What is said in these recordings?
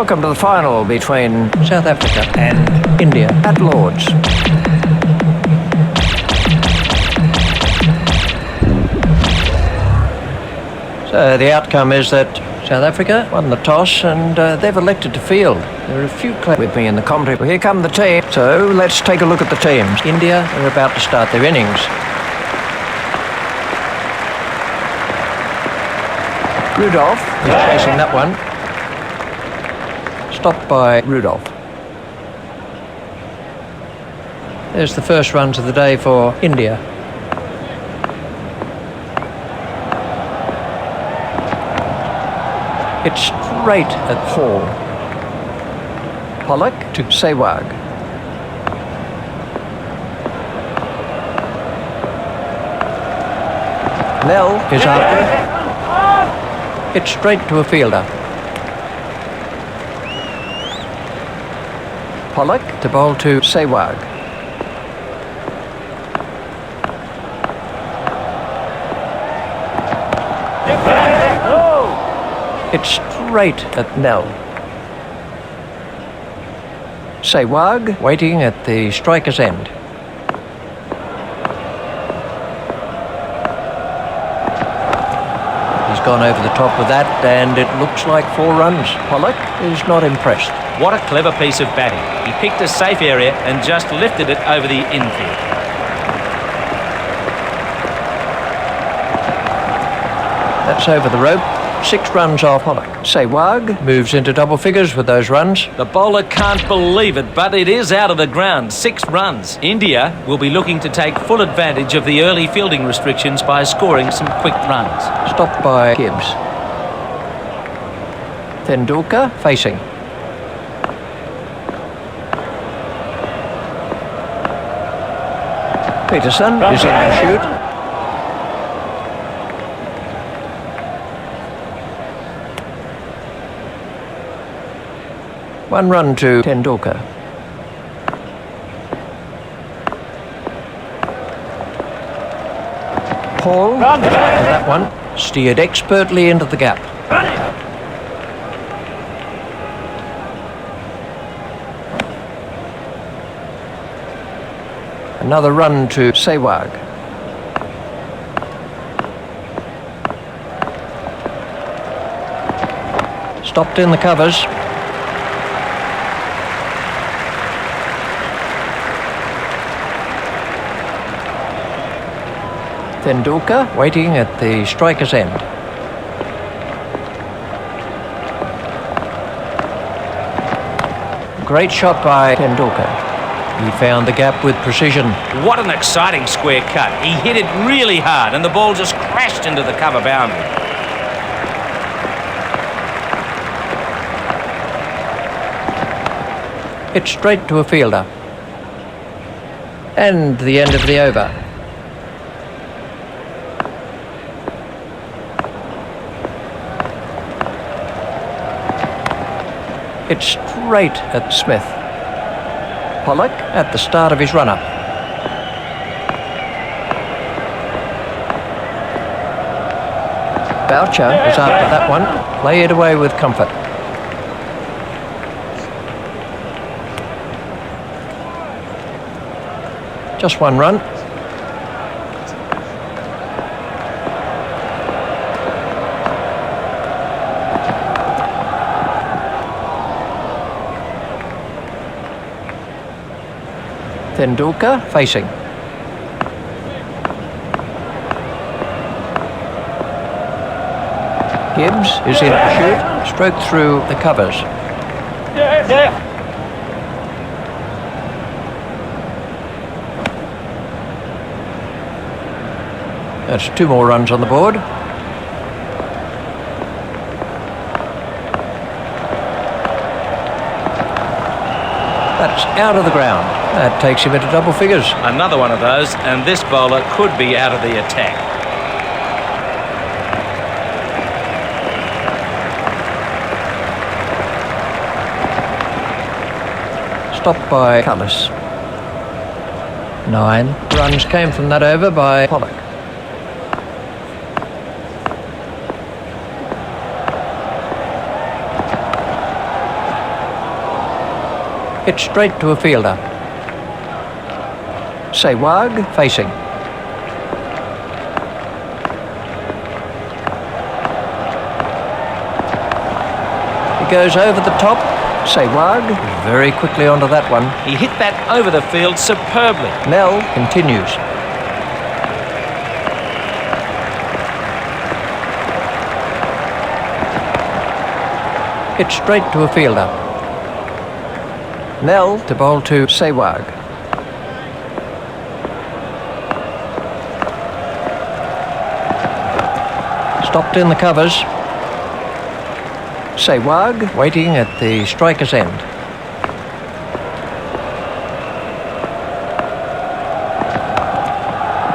Welcome to the final between South Africa and India at Lord's. So the outcome is that South Africa won the toss and they've elected to field. There are a few with me in the commentary. Well, here come the team. So let's take a look at the teams. India are about to start their innings. Rudolph is chasing that one. Stopped by Rudolph. There's the first runs of the day for India. It's straight at Hall. Pollock to Sehwag. Nell is after. It's straight to a fielder. Pollock to bowl to Sehwag. It's straight at Nell. Sehwag waiting at the striker's end. He's gone over the top with that and it looks like 4 runs. Pollock is not impressed. What a clever piece of batting. He picked a safe area and just lifted it over the infield. That's over the rope. 6 runs off Pollock. Sehwag moves into double figures with those runs. The bowler can't believe it, but it is out of the ground. 6 runs. India will be looking to take full advantage of the early fielding restrictions by scoring some quick runs. Stopped by Gibbs. Tendulkar facing. Peterson is in to shoot. One run to Tendulkar. Hall is after that one. Steered expertly into the gap. Another run to Sehwag. Stopped in the covers. Tendulkar waiting at the striker's end. Great shot by Tendulkar. He found the gap with precision. What an exciting square cut. He hit it really hard and the ball just crashed into the cover boundary. It's straight to a fielder. And the end of the over. It's straight at Smith. Pollock at the start of his run-up. Boucher is after that one. Play it away with comfort. Just one run. Tendulkar facing. Gibbs is in to shoot. Stroke through the covers. That's 2 more runs on the board. That's out of the ground. That takes him into double figures. Another one of those, and this bowler could be out of the attack. Stopped by Cullis. 9 runs came from that over by Pollock. Hit straight to a fielder. Sehwag facing. He goes over the top. Sehwag very quickly onto that one. He hit that over the field superbly. Nell continues. Hit straight to a fielder. Nell to bowl to Sehwag. Stopped in the covers. Sehwag waiting at the striker's end.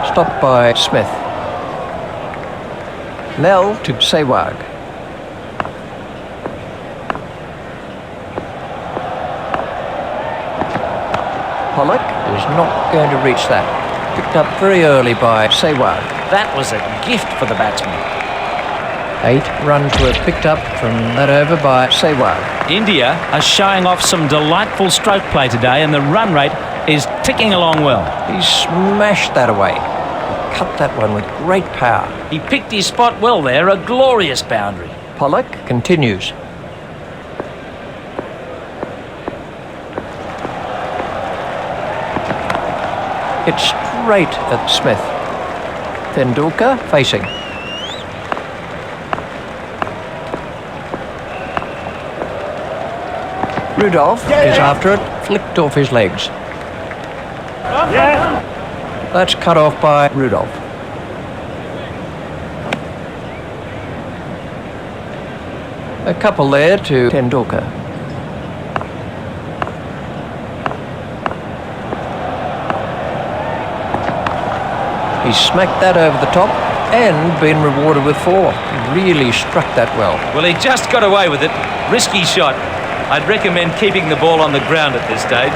Stopped by Smith. Nell to Sehwag. Pollock is not going to reach that. Picked up very early by Sehwag. That was a gift for the batsman. 8 runs were picked up from that over by Sehwag. India are showing off some delightful stroke play today, and the run rate is ticking along well. He smashed that away. He cut that one with great power. He picked his spot well there, a glorious boundary. Pollock continues. Hit straight at Smith. Tendulkar facing. Rudolph is after it, flicked off his legs. That's cut off by Rudolph. A couple there to Tendulkar. He smacked that over the top and been rewarded with 4. He really struck that well. Well, he just got away with it. Risky shot. I'd recommend keeping the ball on the ground at this stage.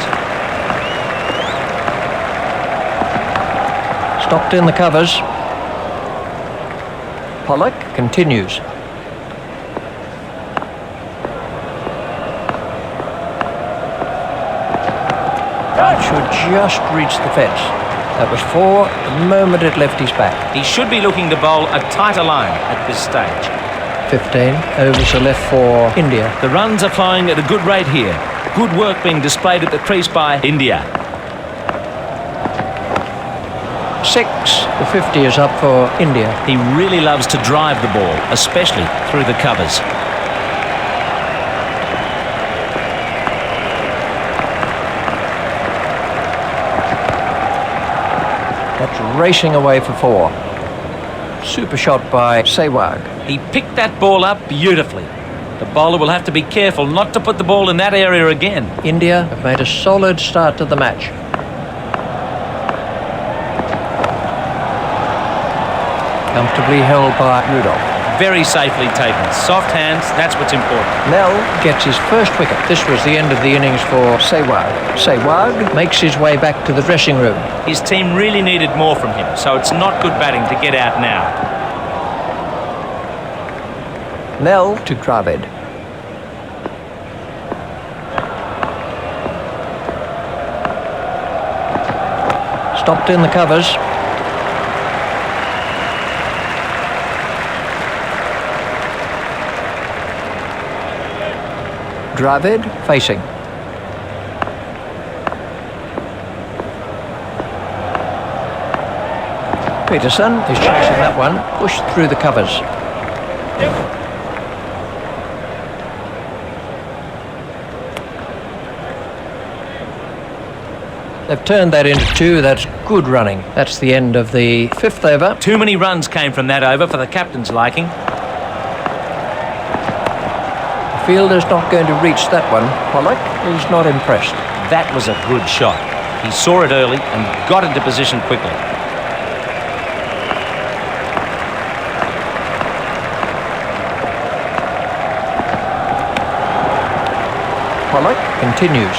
Stopped in the covers. Pollock continues. Should just reach the fence. That was 4 the moment it left his back. He should be looking to bowl a tighter line at this stage. 15 overs are left for India. The runs are flying at a good rate here. Good work being displayed at the crease by India. 6. The 50 is up for India. He really loves to drive the ball, especially through the covers. That's racing away for 4. Super shot by Sehwag. He picked that ball up beautifully. The bowler will have to be careful not to put the ball in that area again. India have made a solid start to the match. Comfortably held by Rudolph. Very safely taken. Soft hands, that's what's important. Nell gets his first wicket. This was the end of the innings for Sehwag. Sehwag makes his way back to the dressing room. His team really needed more from him, so it's not good batting to get out now. Nell to Dravid. Stopped in the covers. Dravid facing. Peterson is chasing that one, pushed through the covers. They've turned that into 2. That's good running. That's the end of the 5th over. Too many runs came from that over for the captain's liking. The fielder's not going to reach that one. Pollock is not impressed. That was a good shot. He saw it early and got into position quickly. Pollock continues.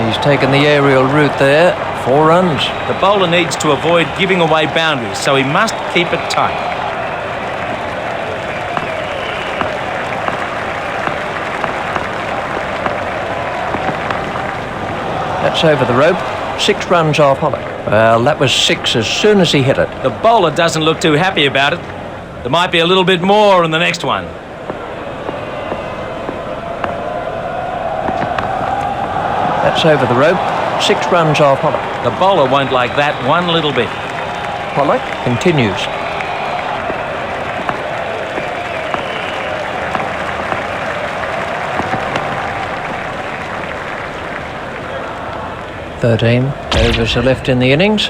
He's taken the aerial route there. 4 runs. The bowler needs to avoid giving away boundaries, so he must keep it tight. That's over the rope. 6 runs off Pollock. Well, that was 6 as soon as he hit it. The bowler doesn't look too happy about it. There might be a little bit more in the next one. That's over the rope. 6 runs off Pollock. The bowler won't like that one little bit. Pollock continues. "13 overs are left in the innings.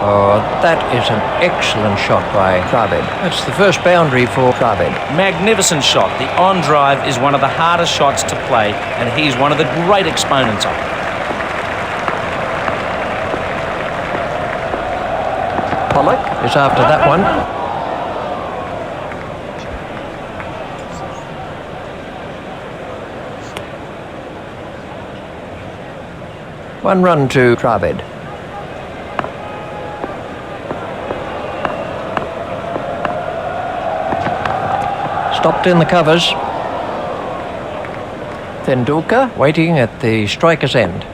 Oh, that is an excellent shot by Dravid. That's the first boundary for Dravid. Magnificent shot. The on drive is one of the hardest shots to play, and he's one of the great exponents of it. Pollock is after that one. One run to Dravid. Stopped in the covers. Tendulkar waiting at the striker's end.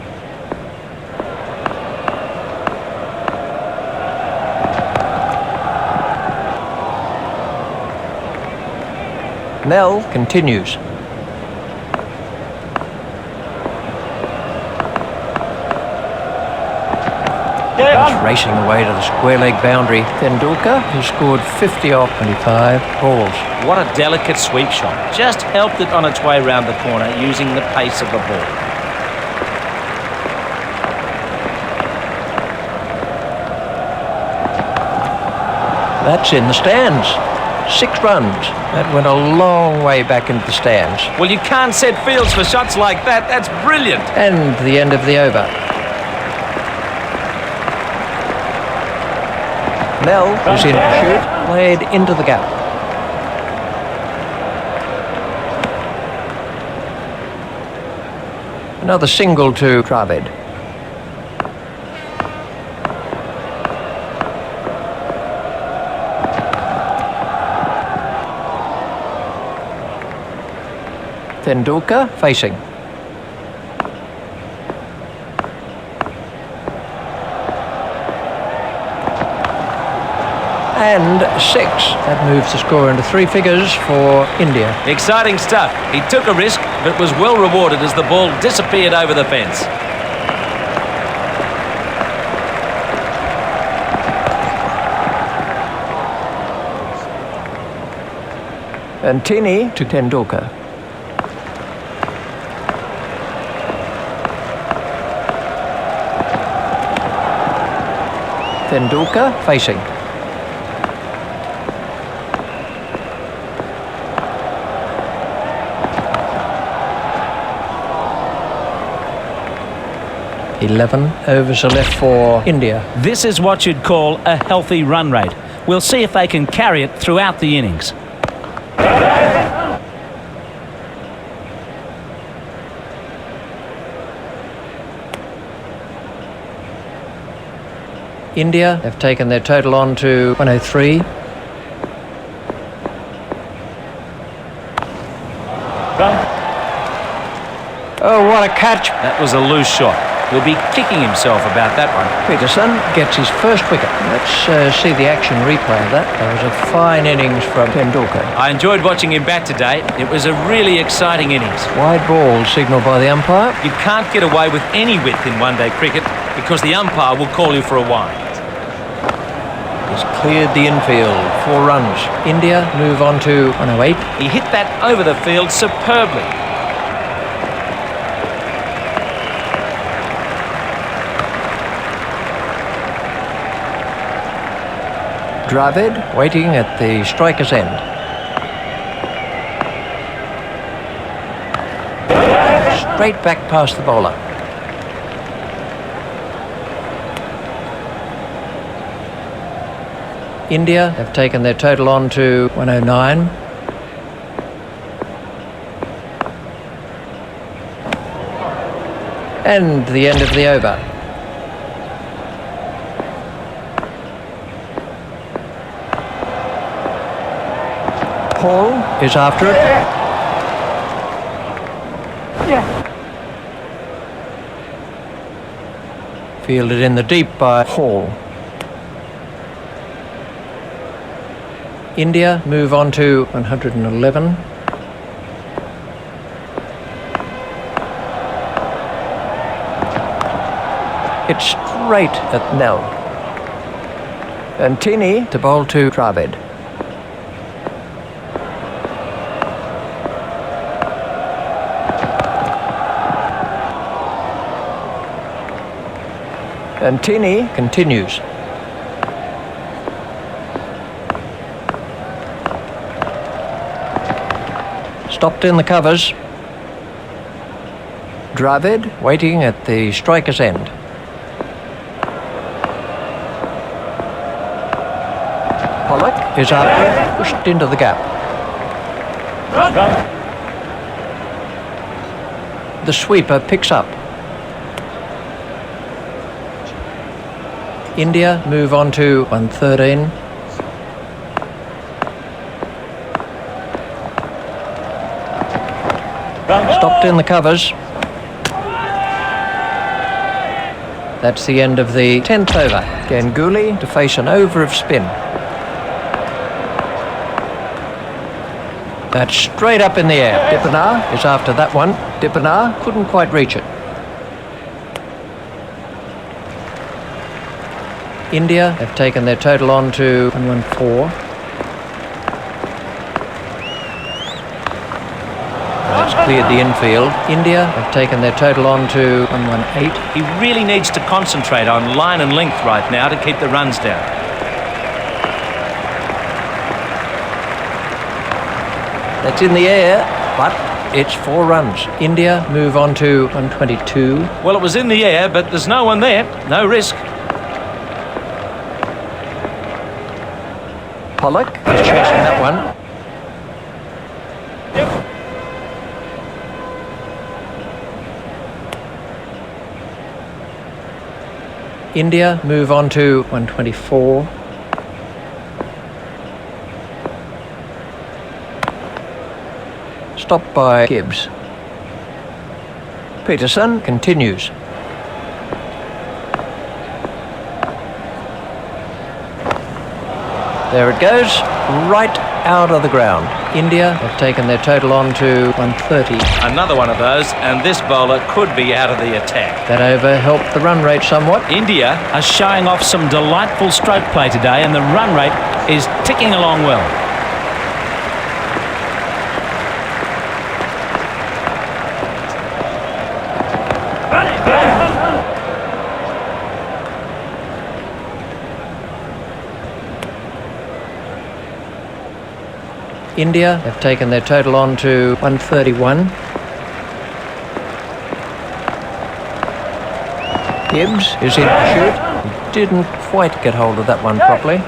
Nell continues. He's racing away to the square leg boundary. Tendulkar, who scored 50 off 25 balls. What a delicate sweep shot. Just helped it on its way round the corner using the pace of the ball. That's in the stands. 6 runs. That went a long way back into the stands. Well, you can't set fields for shots like that. That's brilliant. And the end of the over. Mel is in to shoot, played into the gap. Another single to Dravid. Tendulkar facing. And 6. That moves the score into 3 figures for India. Exciting stuff. He took a risk, but was well rewarded as the ball disappeared over the fence. And Tini to Tendulkar. Tendulkar facing. "11 overs are left for India." This is what you'd call a healthy run rate. We'll see if they can carry it throughout the innings. India have taken their total on to 103. Oh, what a catch. That was a loose shot. He'll be kicking himself about that one. Peterson gets his first wicket. Let's see the action replay of that. That was a fine innings from Tendulkar. I enjoyed watching him bat today. It was a really exciting innings. Wide ball signalled by the umpire. You can't get away with any width in one-day cricket because the umpire will call you for a wide. He's cleared the infield. 4 runs. India move on to 108. He hit that over the field superbly. Dravid waiting at the striker's end. Straight back past the bowler. India have taken their total on to 109. And the end of the over. Paul is after it. Fielded in the deep by Hall. India move on to 111. It's straight at Nell. And Tini to bowl to Dravid. And Tini continues. Stopped in the covers. Dravid waiting at the striker's end. Pollock is after, pushed into the gap. The sweeper picks up. India move on to 113. Stopped in the covers. That's the end of the 10th over. Ganguly to face an over of spin. That's straight up in the air. Dippenar is after that one. Dippenar couldn't quite reach it. India have taken their total on to 114. That's cleared the infield. India have taken their total on to 118. He really needs to concentrate on line and length right now to keep the runs down. That's in the air, but it's 4 runs. India move on to 122. Well, it was in the air, but there's no one there. No risk. Pollock is chasing that one. India move on to 124. Stopped by Gibbs. Peterson continues. There it goes, right out of the ground. India have taken their total on to 130. Another one of those, and this bowler could be out of the attack. That over helped the run rate somewhat. India Are showing off some delightful stroke play today, and the run rate is ticking along well. India have taken their total on to 131. Gibbs is in to shoot. He didn't quite get hold of that one properly.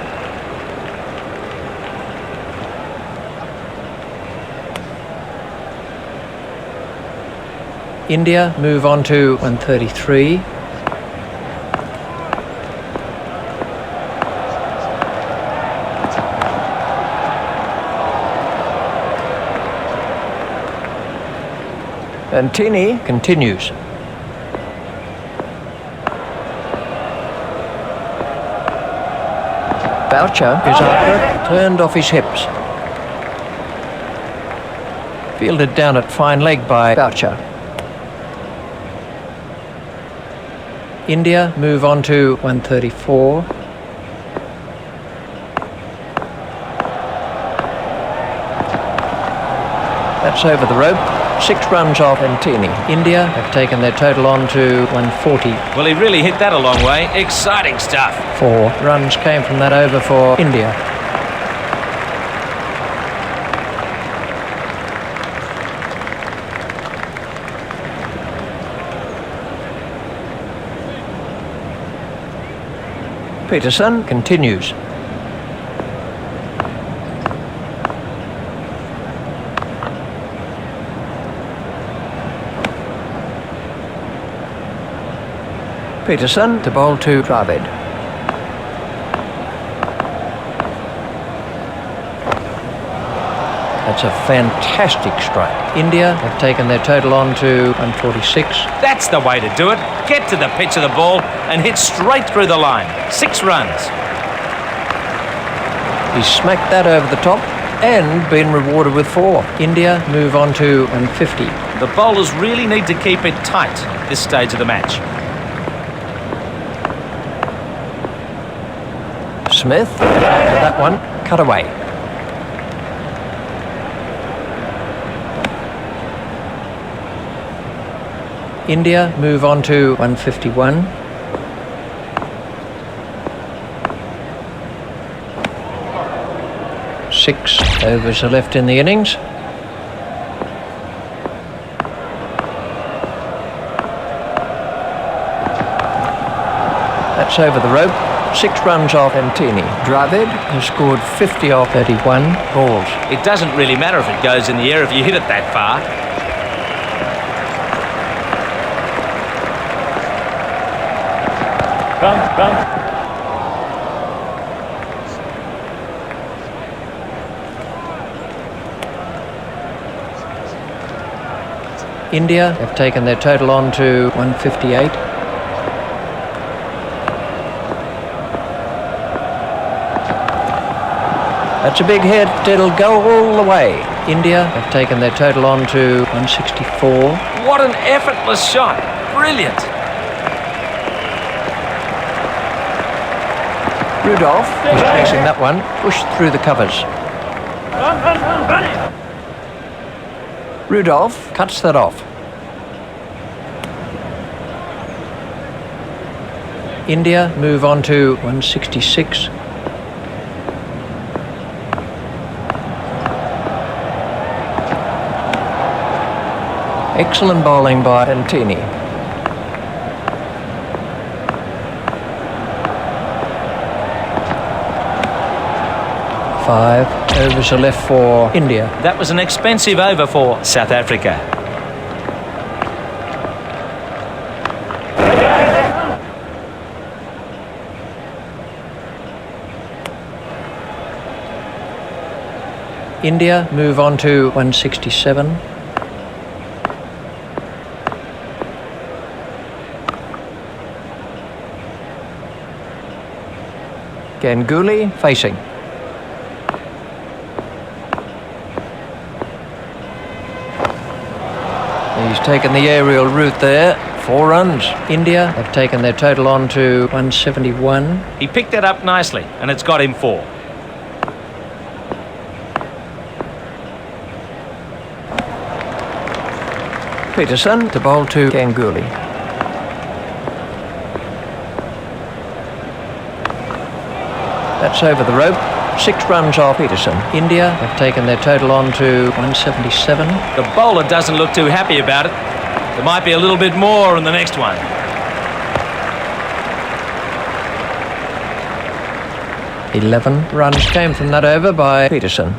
India move on to 133. And Tini continues. Boucher is after it, turned off his hips. Fielded down at fine leg by Boucher. India move on to 134. That's over the rope. 6 runs off Antini. India have taken their total on to 140. Well, he really hit that a long way. Exciting stuff. 4 runs came from that over for India. Peterson continues. Peterson to bowl to Dravid. That's a fantastic strike. India have taken their total on to 146. That's the way to do it. Get to the pitch of the ball and hit straight through the line. 6 runs. He smacked that over the top and been rewarded with 4. India move on to 150. The bowlers really need to keep it tight at this stage of the match. Smith, after that one, cut away. India move on to 151. Six overs are left in the innings. That's over the rope. 6 runs off Antini. Dravid has scored 50 off 31 balls. It doesn't really matter if it goes in the air if you hit it that far. India have taken their total on to 158. That's a big hit. It'll go all the way. India have taken their total on to 164. What an effortless shot. Brilliant. Rudolph is chasing that one, pushed through the covers. Rudolph cuts that off. India move on to 166. Excellent bowling by Antini. Five overs are left for India. That was an expensive over for South Africa. India move on to 167. Ganguly facing. He's taken the aerial route there. 4 runs. India have taken their total on to 171. He picked that up nicely and it's got him 4. Peterson to bowl to Ganguly. That's over the rope. 6 runs off Peterson. India have taken their total on to 177. The bowler doesn't look too happy about it. There might be a little bit more in the next one. "11 runs came from that over by Peterson.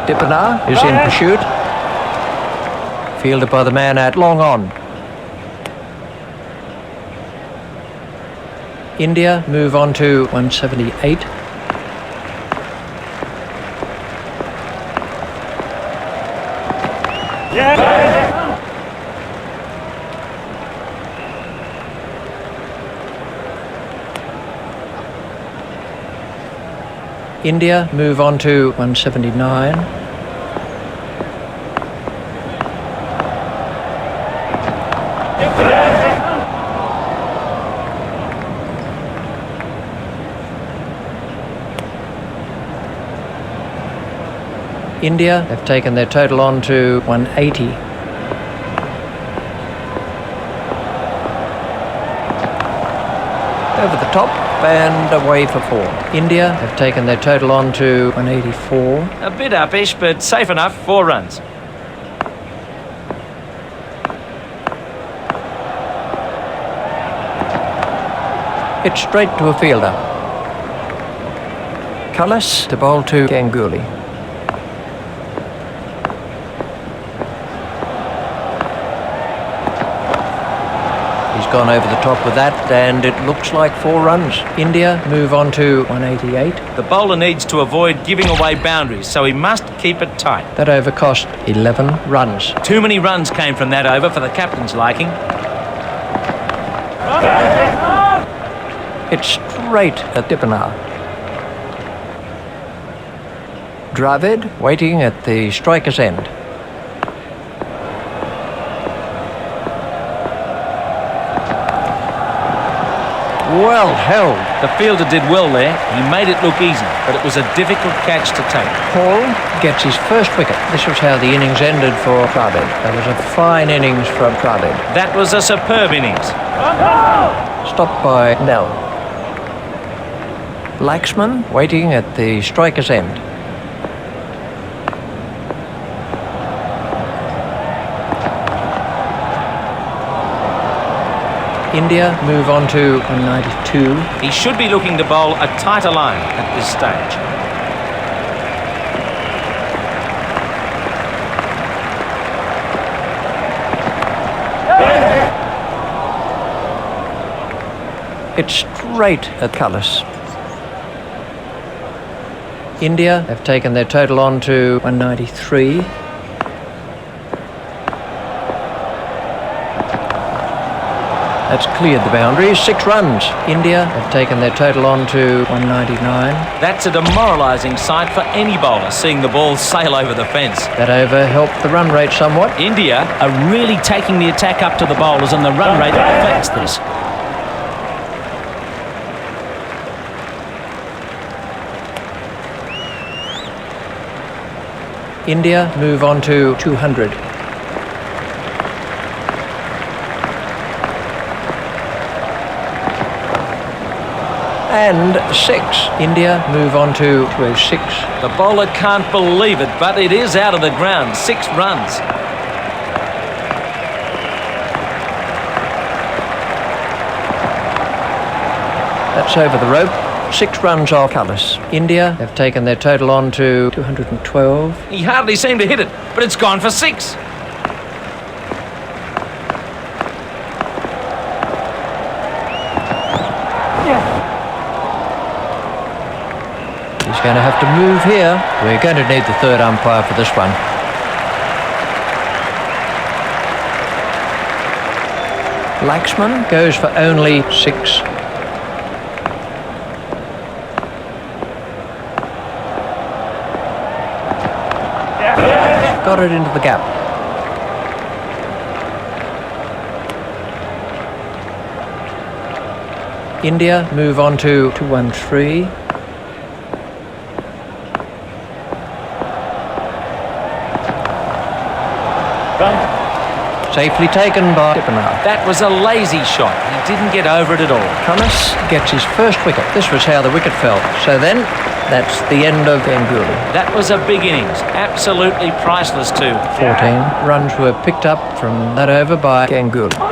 Dippener is in pursuit. Fielded by the man at long on. India move on to 178. India move on to 179. India have taken their total on to 180. Over the top and away for 4. India have taken their total on to 184. A bit uppish, but safe enough. 4 runs. It's straight to a fielder. Cullis to bowl to Ganguly. He's gone over the top with that, and it looks like 4 runs. India move on to 188. The bowler needs to avoid giving away boundaries, so he must keep it tight. That over cost 11 runs. Too many runs came from that over for the captain's liking. It's straight at Dippenar. Dravid waiting at the striker's end. Well held. The fielder did well there. He made it look easy, but it was a difficult catch to take. Paul gets his first wicket. This was how the innings ended for Dravid. That was a fine innings from Dravid. That was a superb innings. Stopped by Nell. Laxman waiting at the striker's end. India move on to 192. He should be looking to bowl a tighter line at this stage. It's straight at Cullis. India have taken their total on to 193. That's cleared the boundaries. 6 runs. India have taken their total on to 199. That's a demoralising sight for any bowler, seeing the ball sail over the fence. That over helped the run rate somewhat. India Are really taking the attack up to the bowlers, and the run rate reflects this. India move on to 200. And 6. India move on to 206. The bowler can't believe it, but it is out of the ground. 6 runs. That's over the rope. 6 runs off Cullis. India have taken their total on to 212. He hardly seemed to hit it, but it's gone for 6. He's going to have to move here. We're going to need the third umpire for this one. Laxman goes for only 6. Got it into the gap. India move on to 213. Safely taken by Dippenar. That was a lazy shot. He didn't get over it at all. Cummins gets his first wicket. This was how the wicket fell. So then, that's the end of Ganguly. That was a big innings. Absolutely priceless too. 14 runs were picked up from that over by Ganguly.